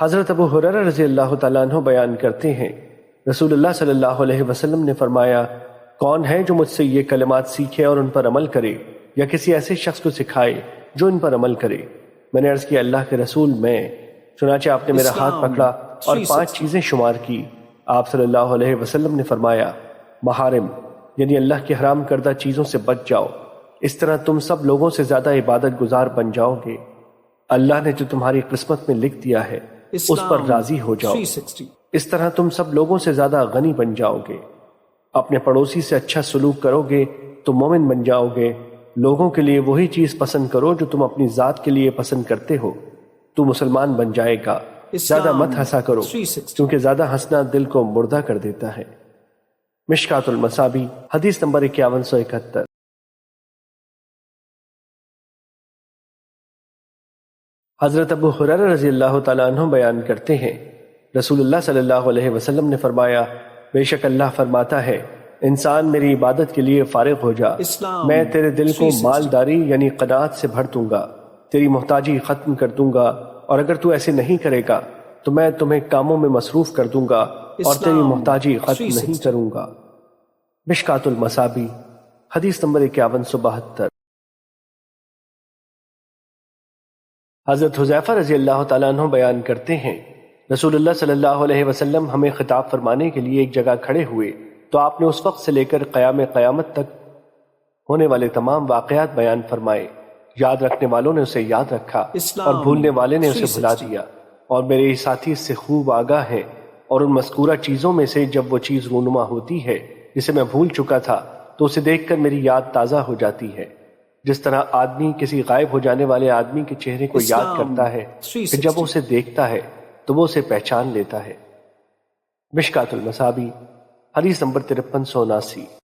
حضرت ابو ہریرہ رضی اللہ تعالیٰ عنہ بیان کرتے ہیں، رسول اللہ صلی اللہ علیہ وسلم نے فرمایا، کون ہے جو مجھ سے یہ کلمات سیکھے اور ان پر عمل کرے، یا کسی ایسے شخص کو سکھائے جو ان پر عمل کرے؟ میں نے عرض کیا، اللہ کے رسول میں۔ چنانچہ آپ نے میرا ہاتھ پکڑا اور 5 چیزیں شمار کی۔ آپ صلی اللہ علیہ وسلم نے فرمایا، محارم یعنی اللہ کی حرام کردہ چیزوں سے بچ جاؤ، اس طرح تم سب لوگوں سے زیادہ عبادت گزار بن جاؤ گے۔ اللہ نے جو تمہاری قسمت میں لکھ دیا ہے اس پر راضی ہو جاؤ، اس طرح تم سب لوگوں سے زیادہ غنی بن جاؤ گے۔ اپنے پڑوسی سے اچھا سلوک کرو گے تو مومن بن جاؤ گے۔ لوگوں کے لیے وہی چیز پسند کرو جو تم اپنی ذات کے لیے پسند کرتے ہو، تو مسلمان بن جائے گا۔ زیادہ مت ہنسا کرو کیونکہ زیادہ ہنسنا دل کو مردہ کر دیتا ہے۔ مشکات المصابیح حدیث نمبر 5171۔ حضرت ابو ہریرہ رضی اللہ تعالیٰ عنہ بیان کرتے ہیں، رسول اللہ صلی اللہ علیہ وسلم نے فرمایا، بے شک اللہ فرماتا ہے، انسان میری عبادت کے لیے فارغ ہو جا، میں تیرے دل کو مالداری یعنی قناعت سے بھر دوں گا، تیری محتاجی ختم کر دوں گا، اور اگر تو ایسے نہیں کرے گا تو میں تمہیں کاموں میں مصروف کر دوں گا اور تیری محتاجی ختم نہیں کروں گا۔ مشکات المصابیح حدیث نمبر 5172۔ حضرت حذیفہ رضی اللہ تعالیٰ عنہ بیان کرتے ہیں، رسول اللہ صلی اللہ علیہ وسلم ہمیں خطاب فرمانے کے لیے ایک جگہ کھڑے ہوئے تو آپ نے اس وقت سے لے کر قیامت تک ہونے والے تمام واقعات بیان فرمائے۔ یاد رکھنے والوں نے اسے یاد رکھا اور بھولنے والے نے اسے بھلا دیا، اور میرے ساتھی اس سے خوب آگاہ ہیں۔ اور ان مذکورہ چیزوں میں سے جب وہ چیز رونما ہوتی ہے جسے میں بھول چکا تھا تو اسے دیکھ کر میری یاد تازہ ہو جاتی ہے، جس طرح آدمی کسی غائب ہو جانے والے آدمی کے چہرے کو یاد کرتا ہے کہ جب وہ اسے دیکھتا ہے تو وہ اسے پہچان لیتا ہے۔ مشکات المصابیح حدیث نمبر 5379۔